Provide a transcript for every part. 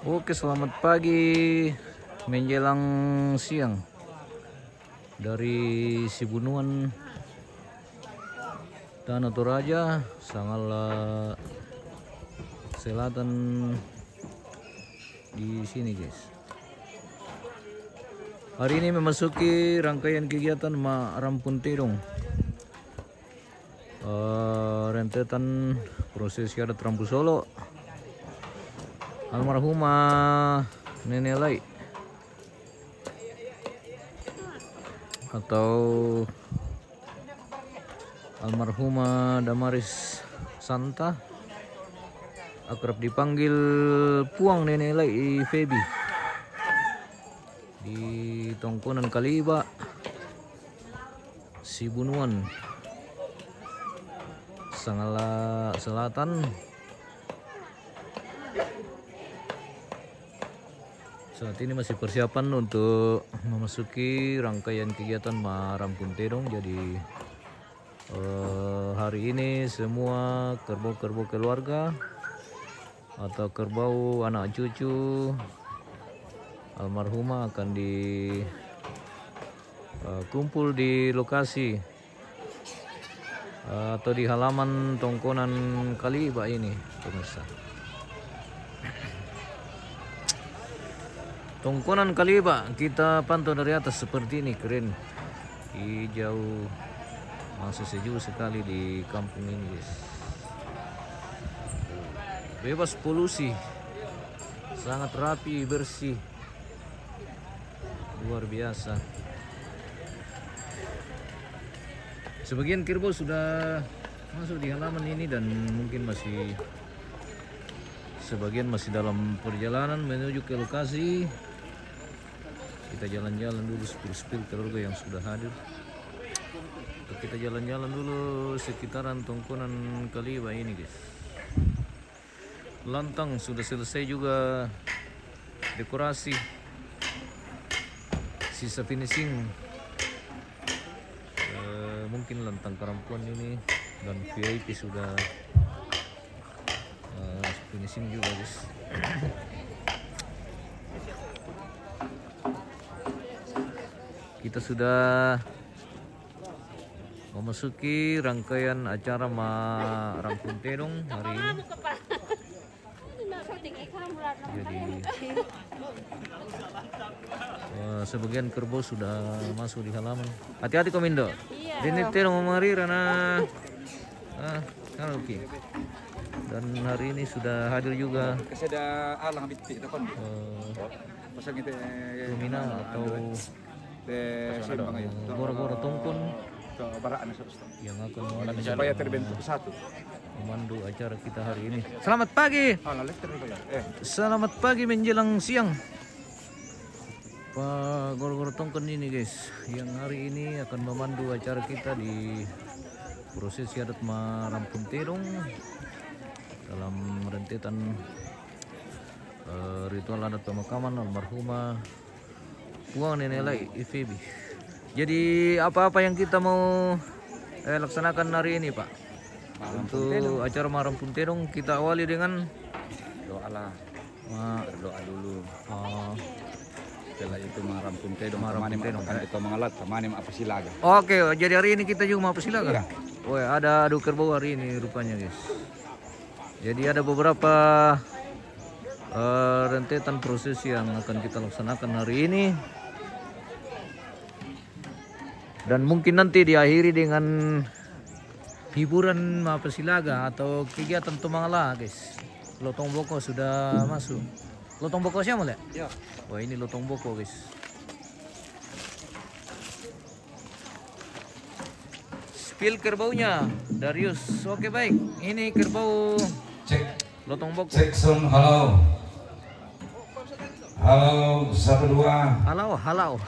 Oke, selamat pagi menjelang siang dari Sibunuan Tanah Toraja, Sangala Selatan di sini, guys. Hari ini memasuki rangkaian kegiatan Rampun Terong, rentetan prosesi adat Rampu Solo almarhumah Nenek Lai atau almarhumah Damaris Santa, akrab dipanggil Puang Nenek Lai Febi, di Tongkonan Kaliba, Sibunuan, Sangala Selatan. Saat ini masih persiapan untuk memasuki rangkaian kegiatan Rampun Terong. Jadi hari ini semua kerbau-kerbau keluarga atau kerbau anak cucu almarhumah akan kumpul di lokasi atau di halaman Tongkonan Kaliba ini, pemirsa. Tongkonan Kaliba kita pantau dari atas seperti ini, keren, hijau, masih sejuk sekali di kampung ini, guys. Bebas polusi, sangat rapi, bersih, luar biasa. Sebagian kerbau sudah masuk di halaman ini dan mungkin sebagian masih dalam perjalanan menuju ke lokasi. Kita jalan-jalan dulu, spill keluarga yang sudah hadir. Kita jalan-jalan dulu sekitaran Tongkonan Kaliba ini, guys. Lantang sudah selesai juga dekorasi, sisa finishing. Mungkin lantang kerampuan ini dan VIP sudah finishing juga, guys. Kita sudah memasuki rangkaian acara Rampun Terong hari ini. Jadi sebagian kerbau sudah masuk di halaman. Hati-hati Komindo. Ini terong mari rana. Oke. Dan hari ini sudah hadir juga Lumina atau Gora-Gora Tongkon yang akan supaya terbentuk satu memandu acara kita hari ini. Selamat pagi. Selamat pagi menjelang siang. Pak Gora-Gora Tongkon ini, guys, yang hari ini akan memandu acara kita di prosesi adat Rampun Terong dalam rentetan ritual adat pemakaman almarhumah Puang Nenek Lai Febi. Jadi apa-apa yang kita mau laksanakan hari ini, Pak? Untuk acara Rampun Terong kita awali dengan doa lah, berdoa dulu. Setelah itu Rampun Terong, kita mengalat tamanim apa silaga. Oke, jadi hari ini kita juga mau apa silaga? Iya. Oh, ada adu kerbau hari ini rupanya, guys. Jadi ada beberapa rentetan prosesi yang akan kita laksanakan hari ini. Dan mungkin nanti diakhiri dengan hiburan Mapasilaga atau kegiatan Tumangala, guys. Lotong Boko sudah masuk. Lotong Boko siapa mulai? Ya. Wah, ini Lotong Boko, guys. Spill kerbaunya, Darius. Oke, baik. Ini kerbau Lotong Boko. Cek sound, halo. Halo, 1 2. Halo.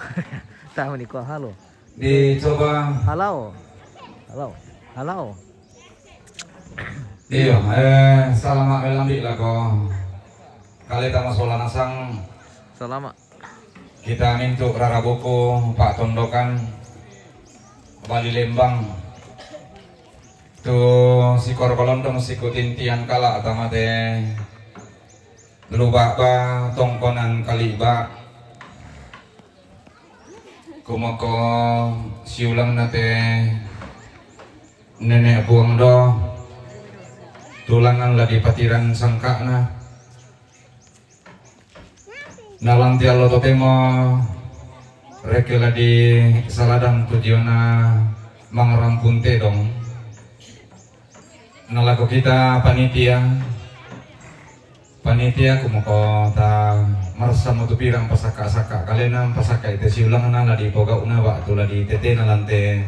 Tahu nih kok halo. Dicoba. Halo. Iya, salamat lambi lah kok. Kali tama sola nasang. Selamat. Kita mintuk Rara Boko, Pak Tondokan, Bali Lembang. Tu si Korkolondong si Kutintian kala atamate luba ba tongkonan kaliba kumako siulang nate nenek buang do tulangan la di patiran sangka na nalang tialo totemo rekela di saladang tujuana mangerampun te dong nalako kita panitia kumako ta marsa mo pirang pasaka-saka kalena pasaka ite siulang na la di boga una wa tu la di tete na lante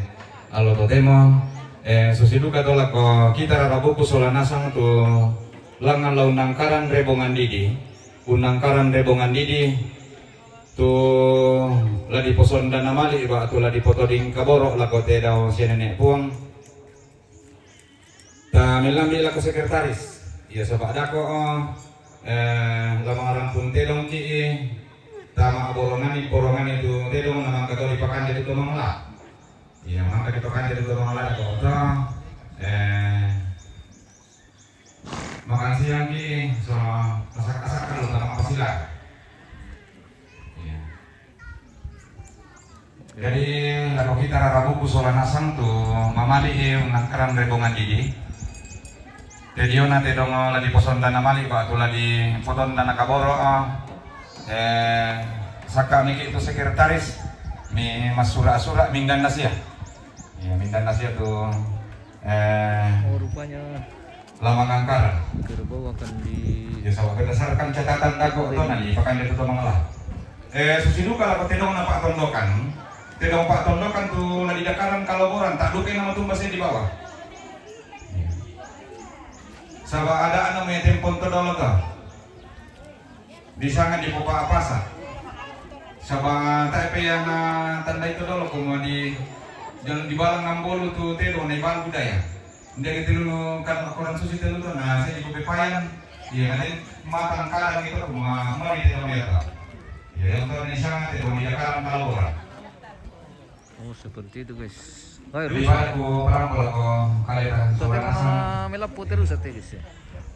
alo totemo susiduka to lako kita rarabuku solanasang tu langan launangkaran rebongan didi unangkaran rebongan didi tu la di poson dana mali wa tu la di potoding kaboro lako te daw si nenek puang ta melambi lako sekretaris iya sabak dako lamang rampun telong ki tama borongan itu telong namang kato dipakan jadi tu mangla iya mangka dipakan jadi tu mangla ko to makan siang ki so masak-masak kalau tanam pasila iya jadi lako kita rarabuku solanasang tu mamali nangkaran rebongan didi Tedio na te dongo la di poson dana mali ba tu la di foton dana kaboro saka miki itu sekretaris mi masura-sura minggan nasia. Ya minggan nasia tu rupanya lamang angkar. kerbau akan di Ya sawa berdasarkan catatan dago to nali pakai itu to mangalah. Susiduka la tedong na Pak Tondokan. Tedong Pak Tondokan tu la di dakaran kaloboran tak duke nama tumbasnya di bawah. Sabah ada anu me tempon to dolo to. Di sana di popa apasa. Sabah tape yang tanda itu dolo kumo di jalan di balang ngambolu tu tedo na ibal budaya. Ndek telu kan koran susi telu to nah saya di pepayan. Iya kan matang kadang itu kumo mari tedo merah. Ya yang to ni sana tedo di kalang kalora. oh seperti itu guys. Oh, Di balik ko parang wala ko kalera so sobrang asam melappo terus at guys.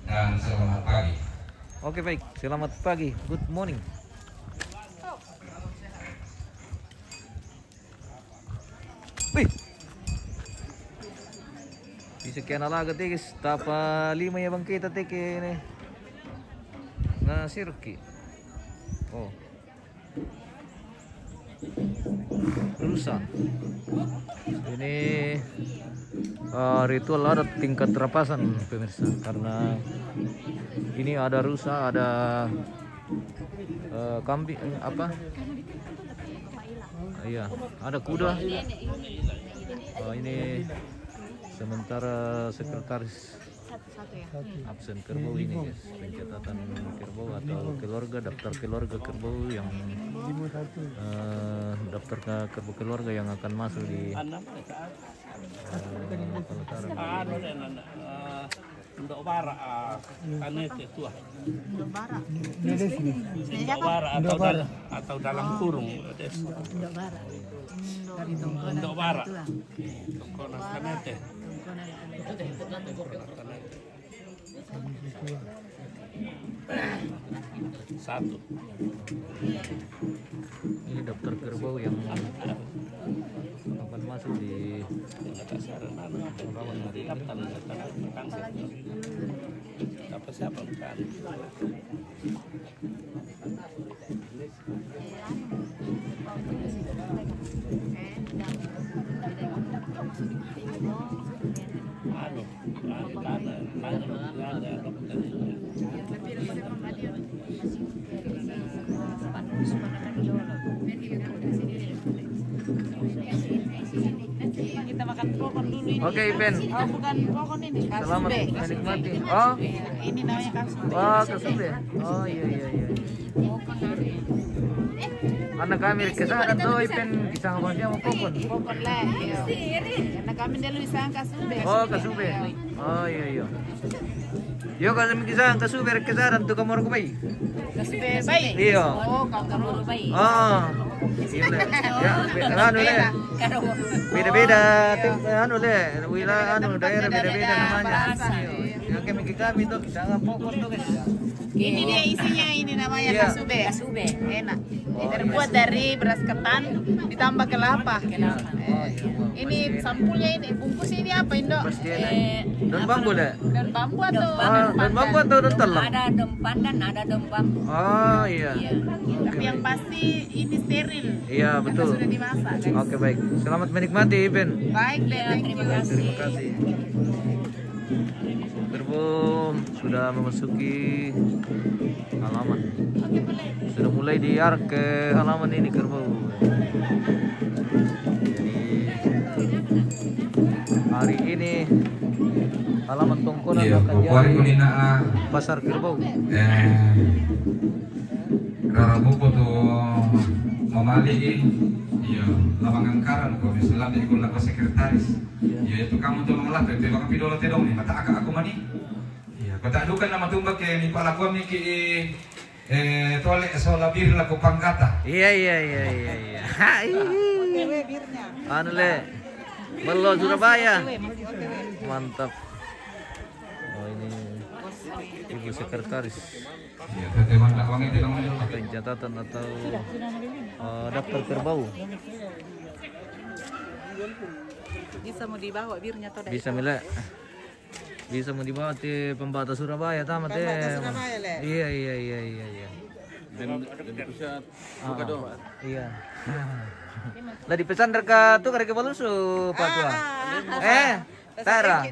dan selamat pagi. Oke baik, selamat pagi, good morning. Wih, di sekian alaga guys, tapa 5 ya bang kita teke ini. Nah sirki. Oh. Rusa. Ini ritual ada tingkat terapasan pemirsa karena ini ada rusa, ada kambing apa? Iya, ada kuda. Ini sementara sekretaris absen kerbau ini guys, pencatatan kerbau atau keluarga, daftar keluarga kerbau yang daftar ke kerbau keluarga yang akan masuk di Ndok bara kanete tua. Ndok bara. Ndok bara atau dalam kurung. Ndok bara. Ndok bara. Konan kanete. Satu. Ini daftar kerbau yang akan masuk di Rawan hari apa siapa bukan? Kita makan pokon dulu ini. Oke, Ben. Oh, bukan pokon ini, kasube. Selamat menikmati. Oh, Ini namanya kasube. wah kasube. Oh iya iya iya. Anak kami ke sana tuh Ipen kisah apa dia mau pokon. Pokon lah. Iya. Karena kami dulu di sana kasube. Oh kasube. Oh iya iya. Yo kalau kisah kasube ke sana tuh kamar ko bay. Kasube baik. Iya. Oh, kamar baik. Oh. Iya le. Ya, ano le. Beda-beda, anu le, wilayah anu daerah beda-beda namanya. Ya. Oke, mikir kami tuh jangan pokok tuh guys. Ini dia isinya, ini namanya Iya. kasube. Enak. Terbuat dari beras ketan ditambah kelapa. Ini sampulnya ini, bungkus ini apa Indo? Pasti enak. Daun bambu deh. Daun bambu atau Daun bambu atau daun telang? Ada daun pandan, ada daun bambu. Oh iya. Tapi yang pasti ini steril. Iya Karena betul. sudah dimasak. Guys. Oke baik. Selamat menikmati Ben. Baik deh, thank you. Terima kasih. Gerbong sudah memasuki halaman. Sudah mulai diarak ke halaman ini gerbong. Jadi hari ini halaman Tongkonan Iya, akan kuari jadi kunina pasar gerbong. Rarabupo to mamali iya labangan karan ko misalnya di guna ko sekretaris iya itu kamu tuh mengelah itu baka pidolo te dong nih mata agak aku mani iya kota adukan nama tumbak ke ni pala ko mi ki tole so labir la ko pangkata Iya. Hai. Anu le. Belo Surabaya. Mantap. Oh ini ibu sekretaris. iya tete bang lakwang itu dong Pencatatan atau daftar kerbau. Bisa mau dibawa birnya atau Bisa mila. Bisa mau dibawa di pembatas Surabaya tamat ya. Iya. Buka dong. Iya. Lah dipesan dekat tuh karek balusu patua. Tara.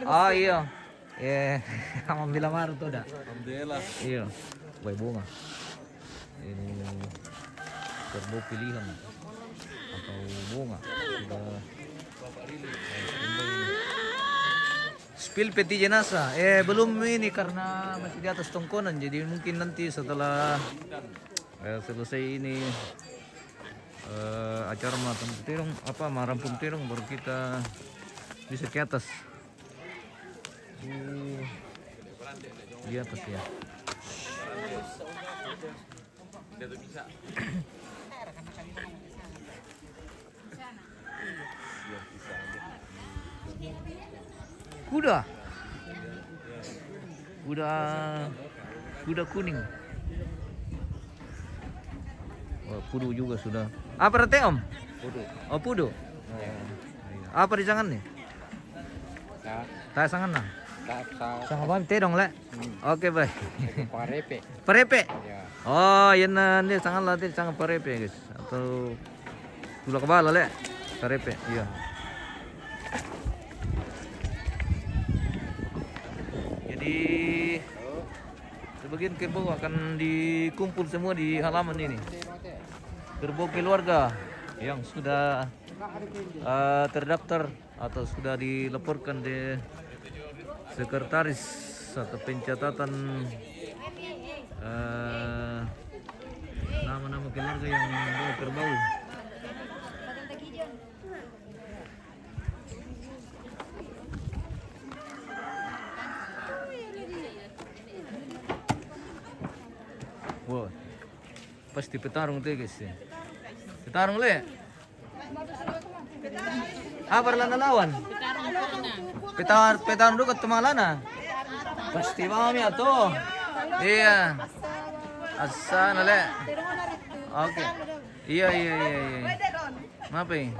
Oh iya. Kamu bilang maru tuh dah. Iya. Baik bunga. Ini kerbau pilihan atau bunga sudah spill peti jenazah belum ini karena masih di atas tongkonan jadi mungkin nanti setelah selesai ini acara matang tirung marampung tirung baru kita bisa ke atas di atas ya. Kuda kuning. Oh, pudu juga sudah. Apa rete om? Pudu. Oh pudu. Apa di tangan nih? Tak sangan nah. Sangat paham teh dong le. Oke baik. Parepe. Parepe. Ya. Oh iya nanti sangat latih sangat parepe guys atau gula kebala le. Parepe iya. Jadi sebagian kerbau akan dikumpul semua di halaman ini. Kerbau keluarga yang sudah terdaftar atau sudah dilaporkan di sekretaris atau pencatatan nama-nama keluarga yang membawa kerbau. Wah, pasti petarung tuh guys ya. Petarung le. Apa lawan? Petarung dekat Temalana. Pasti mami atau? Iya. Asana le. Oke. Iya. Apa ini?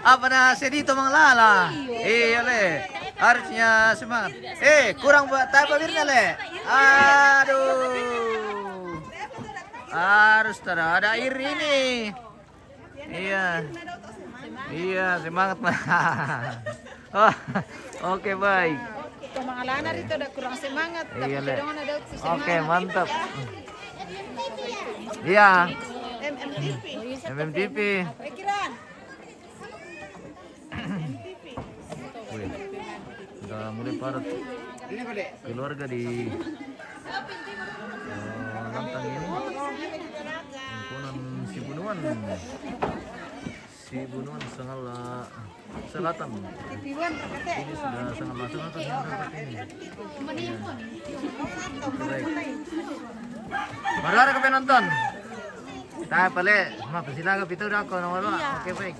Apa na sedito mga lala? Iya le. Harusnya semangat. Kurang buat apa birnya le? Aduh. Harus ada air ini. Iya, semangat mah. Oh, oke baik. Kemangalana rito ada kurang semangat, tapi Iya, Le. kadang ada semangat. Oke, mantap. Iya, MMTV. Pikiran. Wih, sudah mulai padat keluarga di Lantang ini. Lingkungan Sibunuan Sengala Selatan. Ini sudah Sengala Selatan ini. Baik. Baru ada ke nonton. Kita pale, silakan itu udah aku nomor. Oke baik.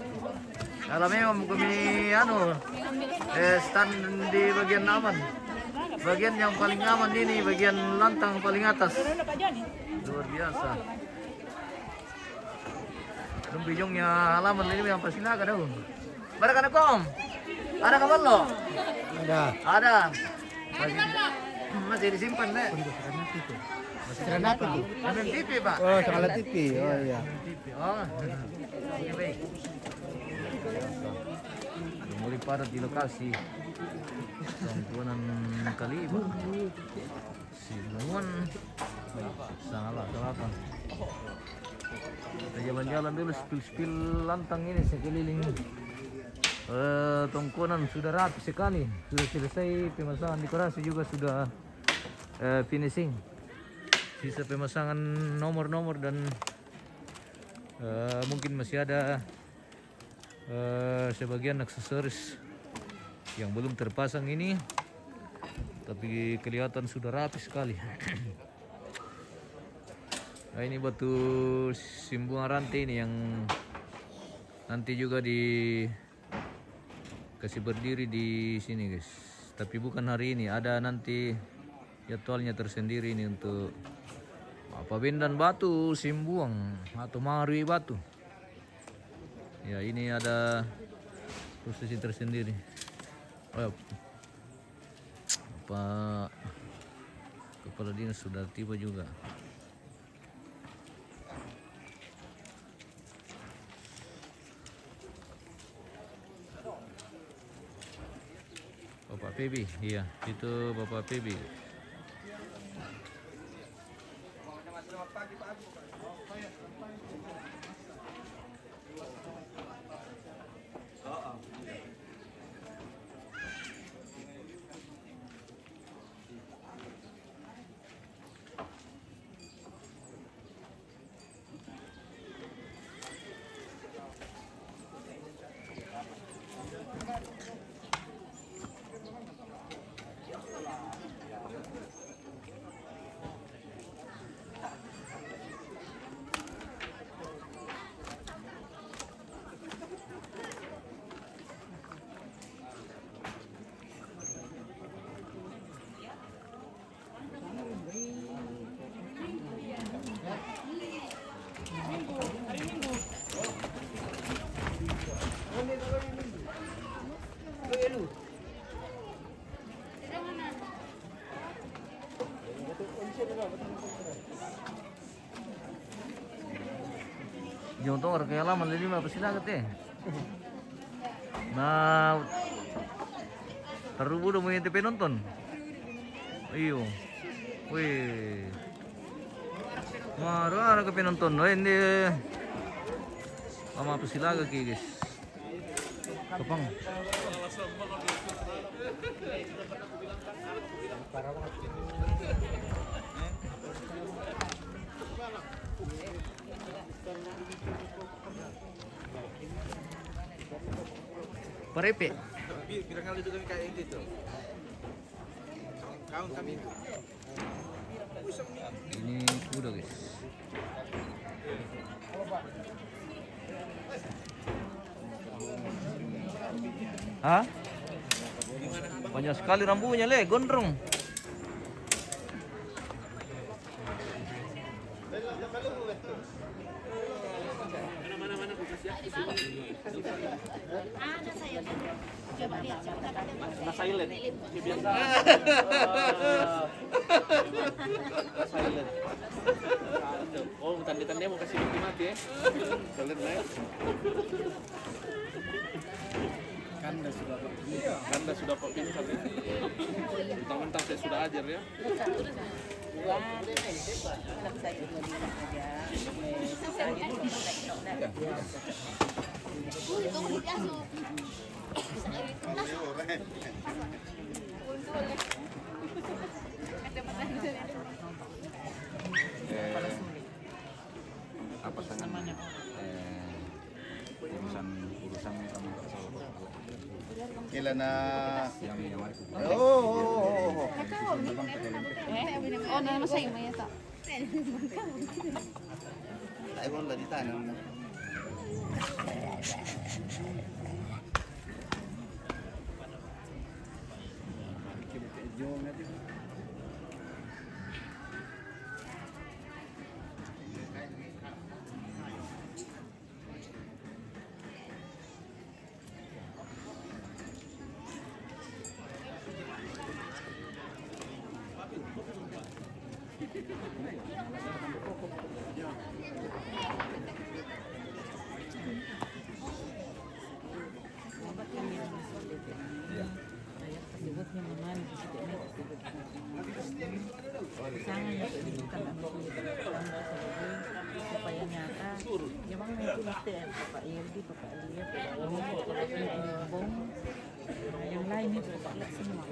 Kalau memang kami stand di bagian aman. Bagian yang paling aman ini bagian lantang paling atas. Luar biasa. Bijungnya halaman ini yang pasti naga daun. Mana kan kom? Ada kabar lo? Ada. Masih disimpan deh. Sekarang apa tuh? Ada TV pak. Oh, skala TV. Oh iya. TV. Oh. Oke baik. Mulai padat di lokasi. Perempuanan Kaliba. Siluan. Salah selatan. Kita jalan-jalan dulu spill lantang ini sekeliling. Tongkonan sudah rapi sekali. Sudah selesai pemasangan dekorasi juga sudah finishing. Sisa pemasangan nomor-nomor dan mungkin masih ada sebagian aksesoris yang belum terpasang ini, tapi kelihatan sudah rapi sekali. Nah, ini batu simbungan rantai ini yang nanti juga kasih berdiri di sini guys. Tapi bukan hari ini, ada nanti jadwalnya tersendiri ini untuk apa bendan batu simbuang atau marui batu. Ya ini ada prosesi tersendiri. Oh, Pak Kepala Dinas sudah tiba juga. Bapak Febi, iya itu Bapak Febi. Jonto orang kaya lama lagi apa sih lagat Nah, terubu udah mau TV nonton. Iyo, wih, marah ke penonton. Oh ini, sama apa sih lagat guys? Kepang. Perepe. Bilang itu kan kayak gitu. Kawan kami. Ini kuda guys. Hah? Banyak sekali rambunya le, gondrong. Nah, silent. Biasa. Silent. Oh, tanda-tanda mau kasih mati ya. Silent naik. Kanda sudah Pak pintar ya. Mentang-mentang saya sudah ajar ya. Apa namanya? Urusan sama Kailan na yang Oh, nama saya Maya tak. tayo mo ladita Jangan ya bukan supaya nyata. Memang itu mesti Bapak Yeldi, Bapak Elia, Bapak Bong, yang lain itu Bapak lihat semua.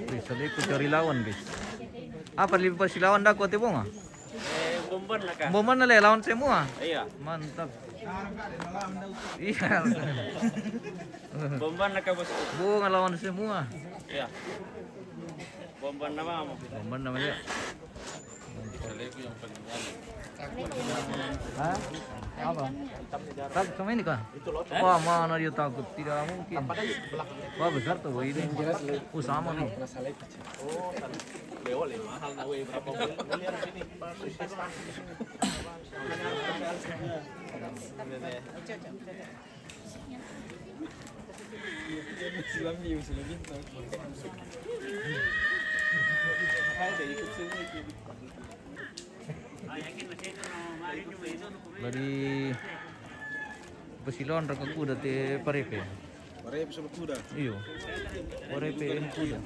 Bisa ikut cari lawan guys. Apa lebih pasti lawan dah kuat bunga? Bomban lah kan. Bomban lah lawan semua. Iya. Mantap. Iya. Bomban lah kan bos. Bunga lawan semua. Iya. Bomban nama mau. Bomban namanya. Seleku yang paling banyak. Hah? Apa? Takut sama ini kah? Wah, mana dia takut? Tidak mungkin. Wah, besar tuh ini. Oh, sama nih. Oh, tadi lewat mahal na weh berapa miliar sini. Dari Pesilon raka kuda te parepe. Parepe solo kuda. Iyo. Parepe en kuda.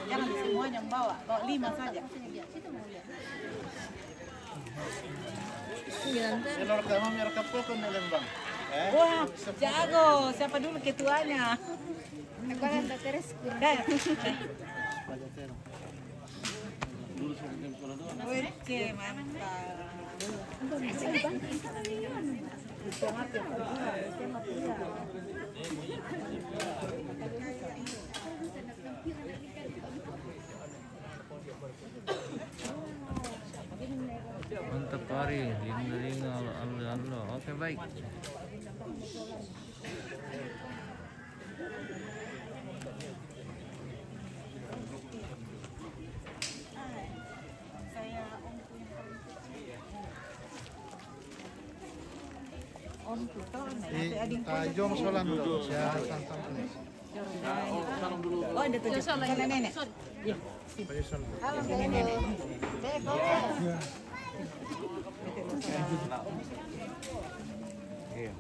Jangan semuanya bawa 5 saja. Wah, jago. Siapa dulu ketuanya? Oke, mantap. Mantap pari, linga Allah. Oke baik. Jom solan dulu. Saya santang please. Oh, ada 7 sama nenek. Iya. Halo nenek. Iya.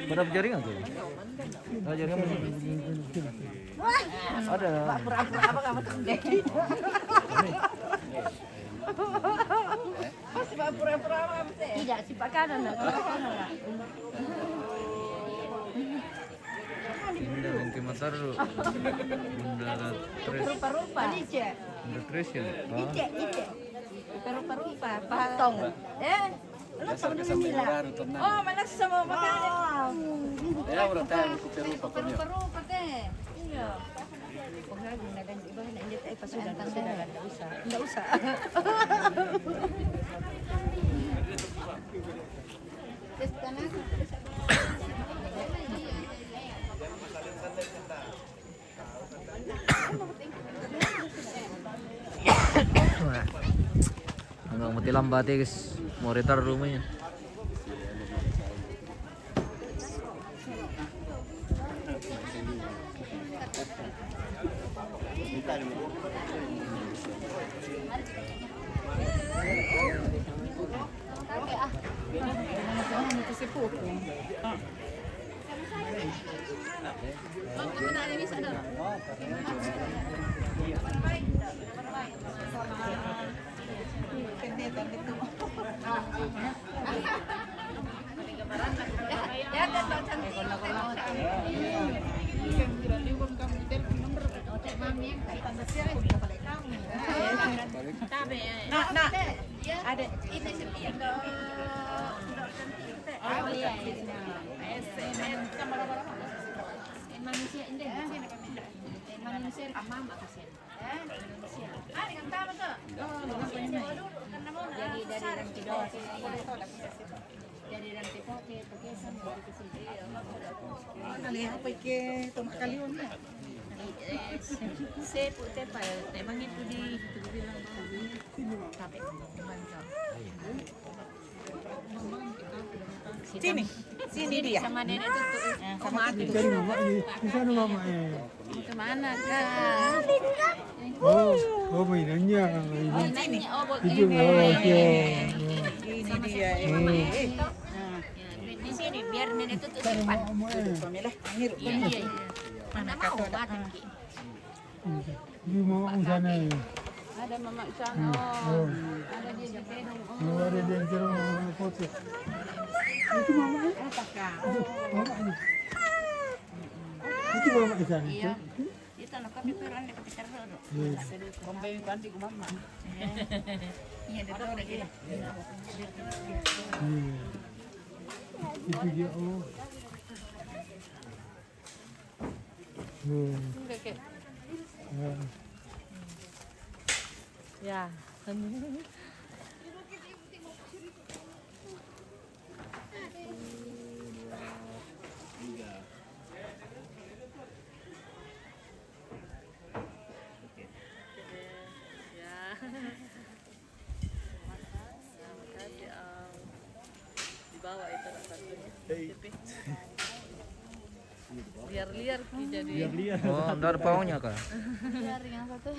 Berapa jaringan tuh? Oh, jaringan mana? Ada. Pura-pura apa kamu tendek? Pura-pura apa sih? Tidak, si Pak kanan lah. Bunda Lengke Mataru. Bunda Tres. Rupa-rupa. Bunda Tres ya? Rupa-rupa. Patong. Lu sama dulu Mila. Oh, mana sama makanan. Ya, udah tahu rupa punya. Rupa-rupa teh. Iya. Pokoknya gunakan ibadah ini teh pas sudah enggak usah. Enggak usah. Enggak mati lambat ya guys, mau retar rumahnya. Ada Manusia ini manusia mama kasihan. Jadi dari ranti doa jadi ranti poke sama dari sini. kali apa ke tomak kaliun ya. Saya putih pak, emang itu bilang tapi Sini dia. sama nenek tuh Sama mati. itu. Di sana mamanya. Kemana kak? Oh mainannya. Ini Itu oke. Ini dia. di sini biar nenek tuh simpan. Pamilah, ngiru. Iya iya. Mana mau mati ki? Di mau ke sana. Ada mama sana. Ada di pedong. Luar ada yang cerong foto. Itu mama. Mama ini. Itu mama di sana. Iya. Itu anak kami peran dekat terus. Kombai kanti ku mama. Iya dekat lagi. Itu dia oh. Ya. Dibawa itu satunya. Liar-liar jadi. Oh, ntar paunya kak. Biar yang satu.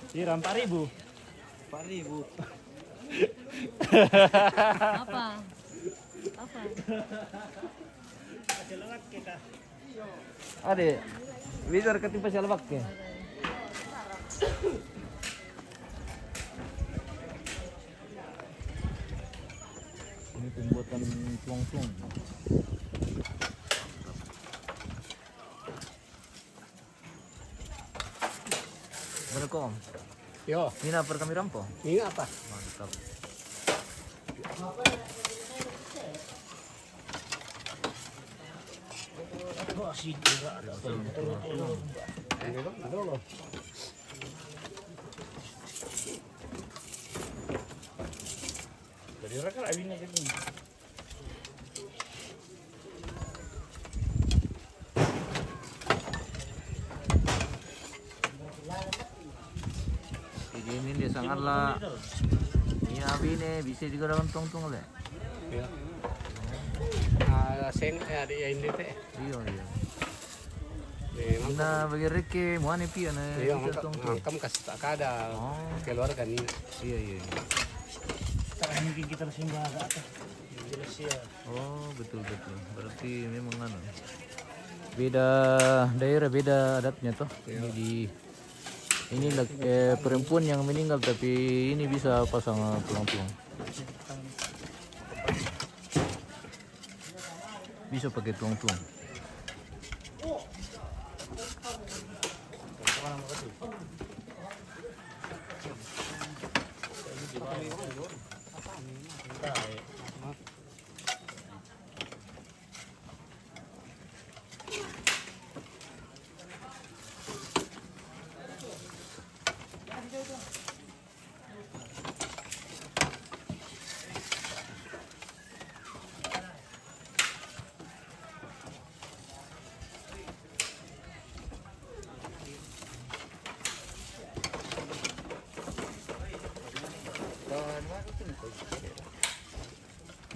Siram 4.000. 4.000. Apa? Apa? Ade, bisa ketimpa salbak ke? Ini pembuatan tuang-tuang. Berkom. Yo, Ini apa kami rampo? ini apa? Mantap. Dari rekan abinya gitu. Jadi ini dia sangatlah. Ini abi nih bisa juga dalam tong-tong le. Ya. Sen ada yang ini teh. Iya iya. Memang Ina bagi reke muane pia na iya, bisa tong-tong. kamu kasih tak ada Oh, keluarga nih. iya iya. Mungkin kita simbah ke atas. Jelas ya. Oh betul betul. Berarti memang anu. Beda daerah beda adatnya toh. Ini perempuan yang meninggal tapi ini bisa pasang tulang-tulang. Bisa pakai tulang-tulang.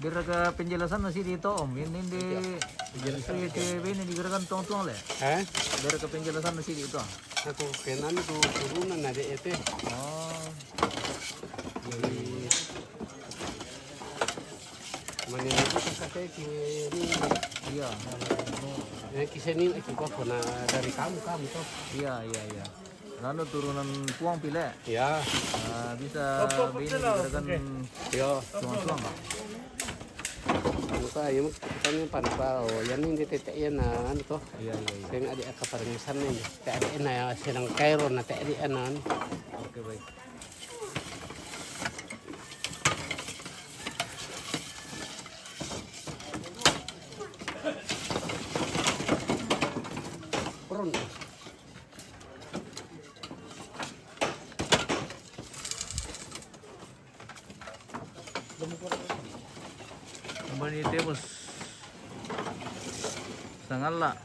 biar ke penjelasan masih di itu om. Ini di penjelasan TV ini digerakan tuang-tuang le. Biar ke penjelasan masih di itu. Aku kenan itu turunan ada itu. Oh. Jadi mana itu kakak ini. Iya. Kisah ini aku pernah dari kamu tuh. Iya. Lalu turunan tuang pile. Ya. Bisa ini digerakan Yo. tuang-tuang. Ano ka, yung kanya panpa o yan hindi titayan na ano to. Iya. Kaya adi ka parangisan na yun. Tadi na silang Cairo na tadi anan. Oke baik. Puron. Kembali tebus. Sangatlah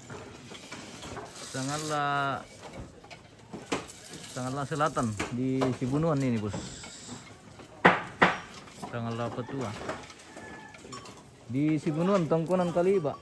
selatan di Sibunuan ini bos. Sangatlah Petua di Sibunuan Tongkonan Kaliba.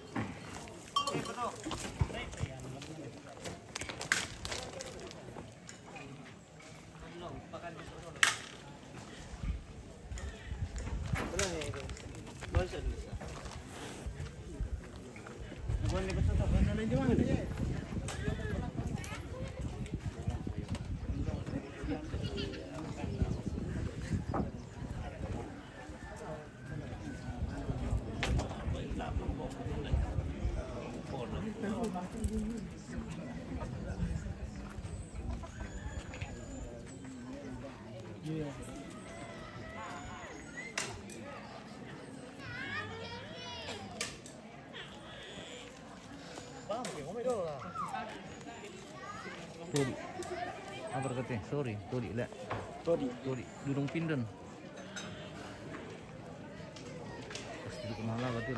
Todi. Apa katanya? Sorry, Todi lah. Todi. Durung Pinden. Pasti kenal lah betul.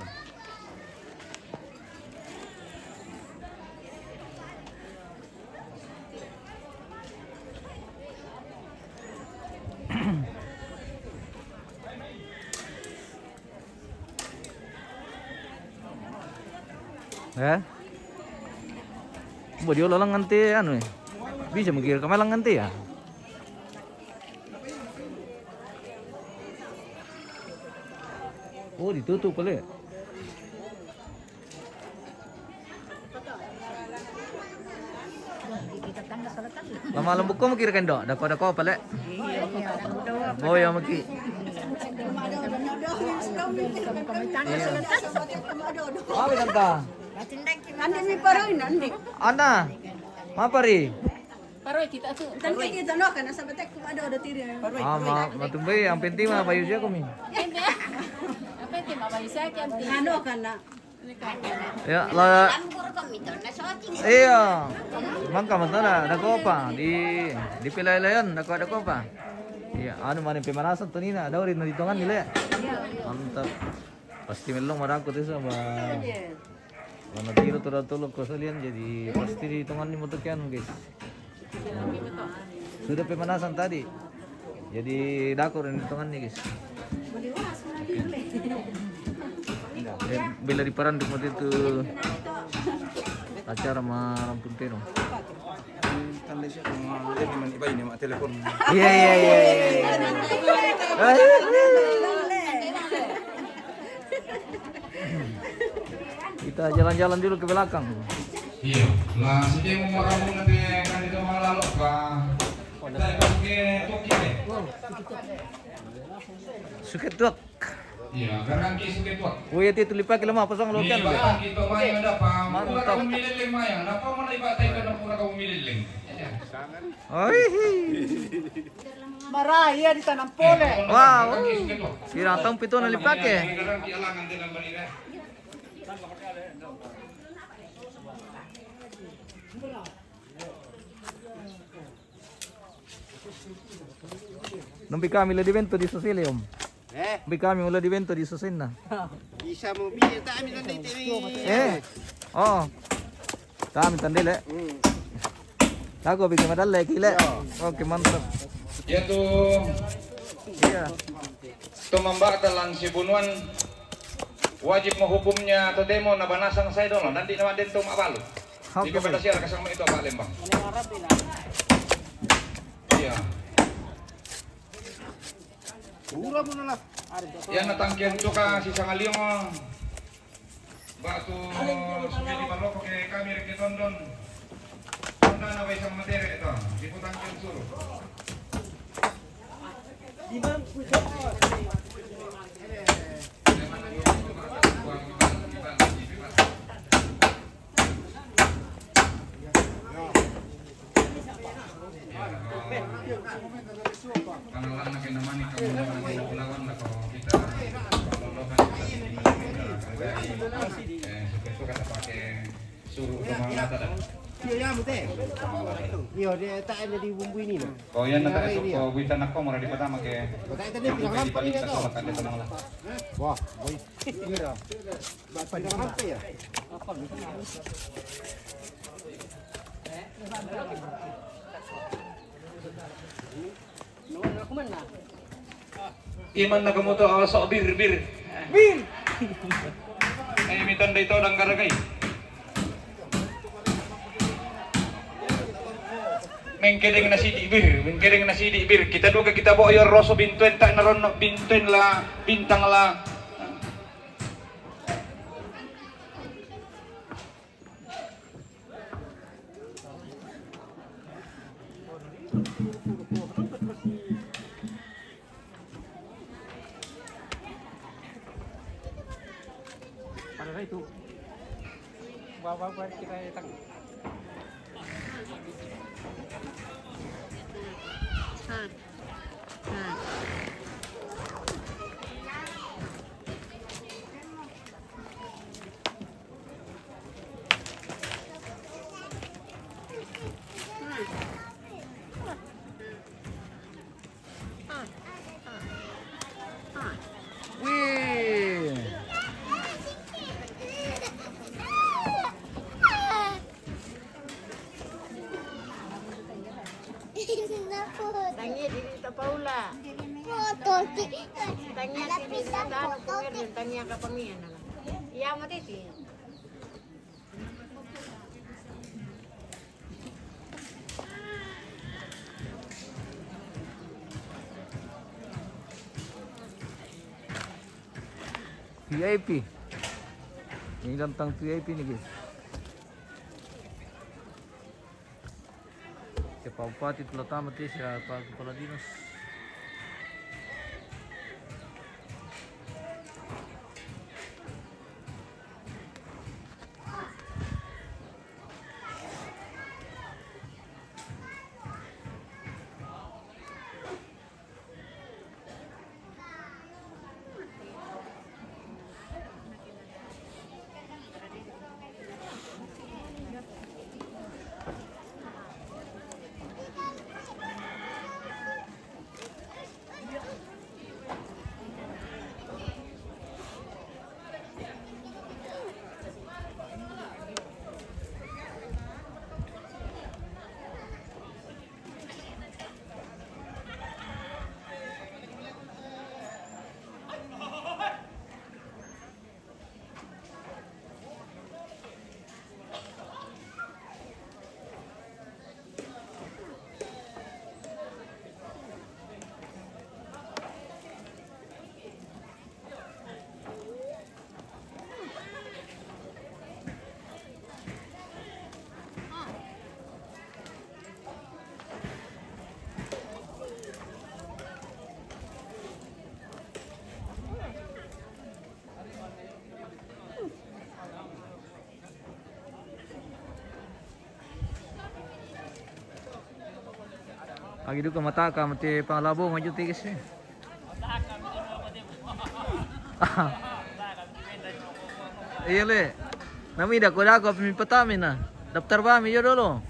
Buat dia lalang nanti anu bisa mikir ke Malang nanti ya. Oh ditutup kali. Lama buka mikir kan dok, dako apa le? Oh ya maki. Apa tanta? Andi mi paroy nandi. Ana, mapari. Paroy kita tuh. Tandi kita no kana sa batek kumado tiri. Paroy. Matumbe ang penting mah bayu siya kami. Apa itu mama isa kan ano kana. Ya lah. Iya. Mangka matana dako pa di pilay-layan dako pa. Iya, anu mana pemanasan tuh Nina, ada orang di tangan nilai. Mantap. Pasti melong marangkut itu sama. Mana tiro tulog ko salian jadi pasti di tangan ni motokian guys. Sudah pemanasan tadi. Jadi dakor di tangan nih guys. Bila di peran waktu itu acara malam puntero. Tanda siya kung man iba yun yung mga telepon. Iya. Kita jalan-jalan dulu ke belakang. Iya, lah sige mo maramo na din kanito mga lalo pa. Dahil pagke toki eh. Suketuak. Iya, garang ki suke tuak. Kuya ti tulipa kila mga pasang lokan. Iya, kita mayo na pa. Mura ka Mantap. umililing mayo. Napa mo na iba tayo na mura ka umililing. Ay. Maraya di tanang pole. Wow. Siratang pito na lipake. Garang ki alangan din ang balira. Nampi kami la divento di Sosilium. Nampi kami mula divento di Sosinna. Bisa mo biya tayo lang dito. Oh. Kami tandil Ako bigyan madala kile. Okay, mantap. Yaitu Iya. tumambak dalang Sibunuan wajib menghukumnya atau demo na banasang saya dong nanti naman din to mabalo. Di ko pala siya kasama ito apa Lembang. Iya. Mura mo na lang. Yan natangkihan ito ka si Sangalio mo. Batu sumili maloko kay kami rin kitondon. Tanda na ba isang materi ito? Di po tangkihan suro. Kalau lang na kinamani kamu naman ang ulawan na ko kita lolohan suka kata pakai suruh rumah dah. Iya mo te. Iya dia tak ada di bumbu ini nah. Kau yan na tayo ko wita na ko mura di patama ke. Kota tadi pinang Balik sa ko kada tanang lah. Wah, boy. Iya. Bapak pinang apa ya? Iman na kamu to awas sa bir. Bir. Ay mitan dito dang karagay. Mengkedeng na sidi bir. Kita duga kita bawa yor roso bintuen tak naron bintuen la bintang la. Para itu. Bawa kita tak. Tanya diri Paula. Tanya sini tanda pengen tanya ke pengen. Iya mati sih. VIP. Ini tentang VIP nih guys. Pak Bupati telah tamat ya, Pak Kepala Dinas. Pagi duka mata ka mati panglabo ngaju tigis ni. Iya le. Nami dah koda ko pemi petami na. Daftar ba mi dulu.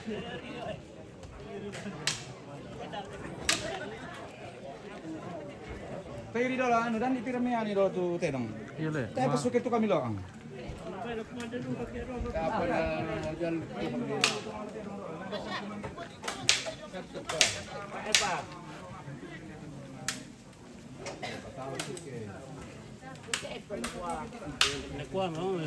Tayo di dola anu dan ipirame ani do tu te dong. Iya le. Tayo pasuk itu kami lo. Nakuha mo.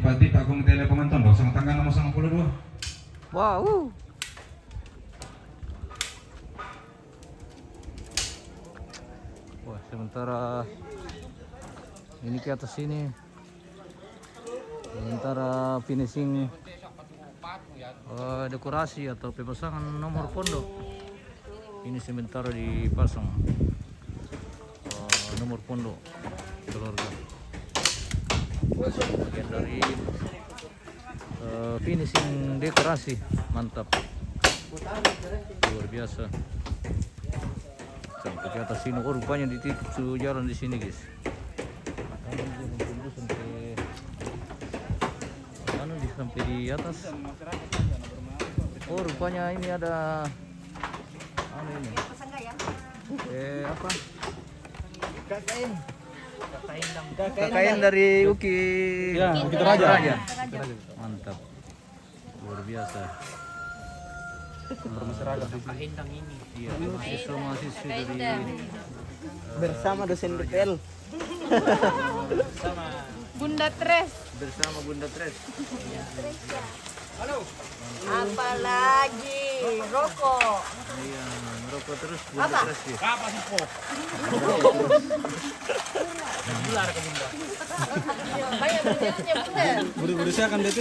tiba-tiba kung telepoman tondo sang tanggal nomor 92. Wow. Wah, sementara ini ke atas sini. Sementara finishing dekorasi atau pemasangan nomor pondok. Ini sementara dipasang nomor pondok keluarga. Bagian dari finishing dekorasi, mantap, luar biasa. Sampai ke atas sini, oh rupanya ditutup jalan di sini guys. Sampai di atas. Oh rupanya ini ada ini. Apa? KKN dari Uki. Ya, Uki Toraja. Mantap. Luar biasa. Kaindang ini. Iya, mahasiswa dari Bersama dosen DPL. Bunda Tres. Bersama Bunda Tres. Apalagi rokok. Iya, merokok terus Bunda Tres ya. Apa sih kok? Gelar ke Bunda. Banyak berjalannya Bunda. Buru-buru saya akan DP.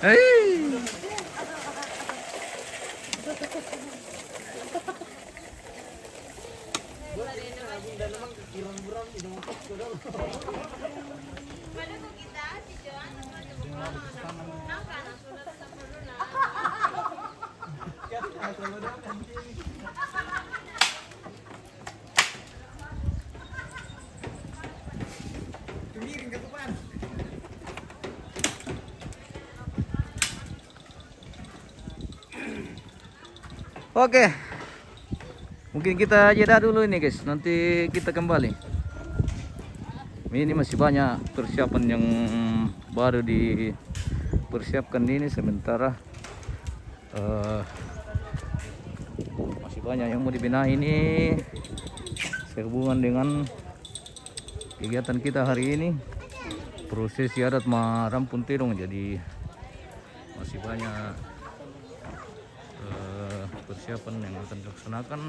Hei. Oke. Mungkin kita jeda dulu ini guys. Nanti kita kembali. Ini masih banyak persiapan yang baru dipersiapkan ini sementara. Masih banyak yang mau dibenahi ini sehubungan dengan kegiatan kita hari ini, prosesi adat Marampun Terong. Jadi masih banyak persiapan yang akan dilaksanakan.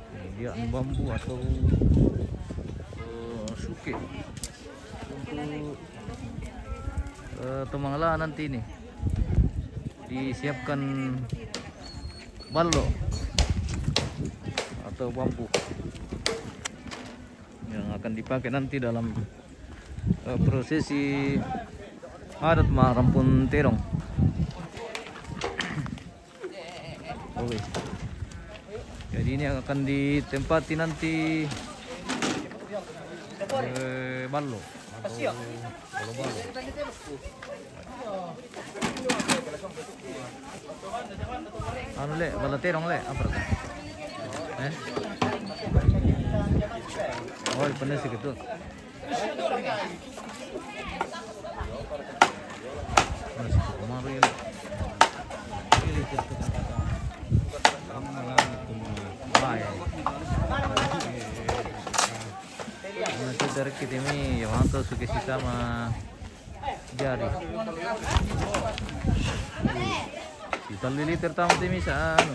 Penyediaan bambu atau suke untuk Tomangala nanti ini disiapkan ballo atau bambu yang akan dipakai nanti dalam prosesi adat Marampun Terong. Oke. Jadi ini akan ditempati nanti ballo atau ballo. Anu le, bala terong le, apa itu? Oh, panas gitu. Masih kemarin ya. Pilih gitu. Nanti dari kita ini yang mantul suka sama jari. Kita liter tamu timi saan.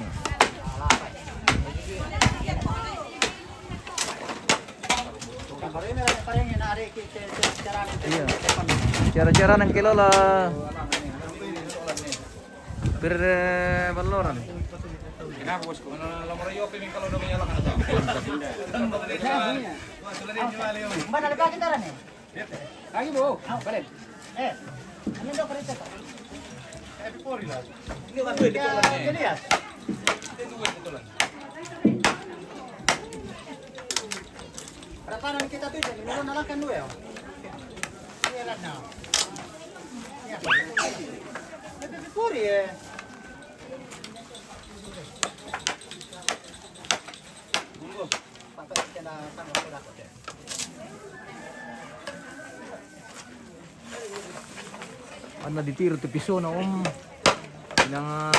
Iya. Cara-cara nang kilala berbaloran. Kenapa bosku? Lamor iyo piming kalau udah menyalakan atau? Mana lepas kita nih? Lagi bu, balik. Ini dok kereta tak? Ini kan duit itu lah. Jelas. Itu duit itu lah. Perasaan kita tuh jadi mau nalakan dulu ya. Iya lah now. Ya. Tapi puri ya. Ano ditiru to piso na yang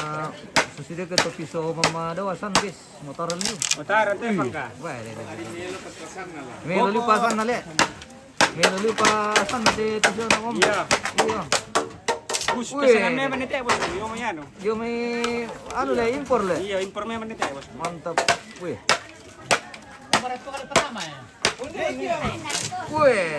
susudah ke to piso mamadawasan guys motoran niyo. Motoran tuh pangka. Wah, may lulipasan na le. May lulipasan na di piso na Iya. Iya. Bus pesanan memang itu ya bos. Yo may ano. Yo may ano le impor le. Iya impor memang itu ya bos. Mantap. Weh. Nomor itu kali pertama ya. Weh,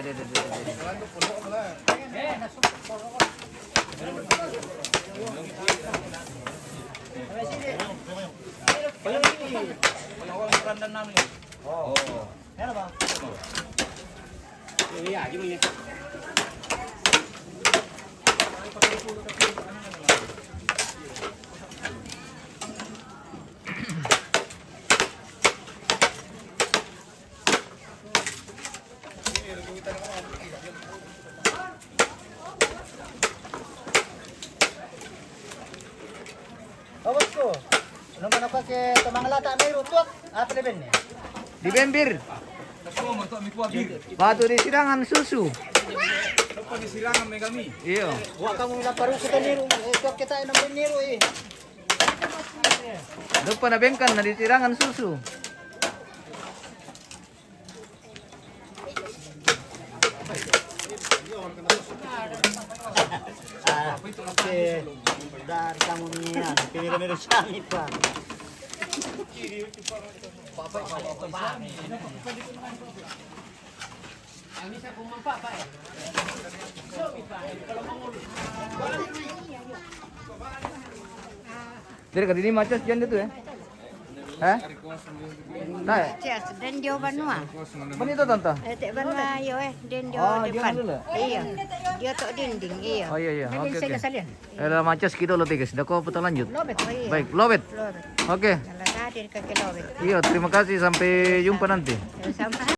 Iya, gimana? Oh bosku, belum pernah pakai Tomangala tak meru tuak apa lebih nih? di bembir. Batu di sirangan susu. Lupa disirangan megami. Iya. Buat kamu lapar kita niru, tuak kita yang nampak niru eh. Lupa na bengkan na di sirangan susu. Oke, dari kamu nih, niru sami pak. Dari kadini macas jan itu ya. Hah? Nah, Yes, dan dia Banua. mana itu tante? Tak Banua yo dan dia Oh, dia depan. dulu. Iya. Dia tok dinding, iya. Oh iya iya, oke oke. Sekalian. Ada macas gitu loh guys. Dah kau putar lanjut. Lobet, oh iya. Baik, lobet. Lobet. Oke. Kalau hadir ke lobet. Iya, terima kasih sampai jumpa nanti. Sampai